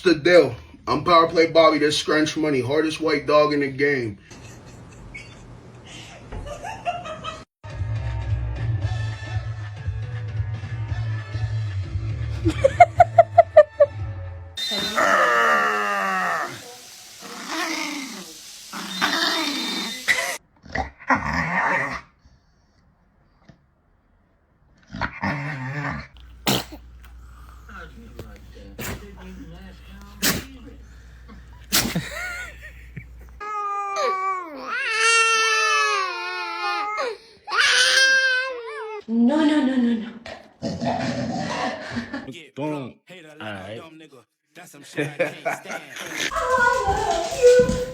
the deal? I'm Power Play Bobby, this scrunch money, hardest white dog in the game. No, no, no, no, no. Boom. All right. I love you.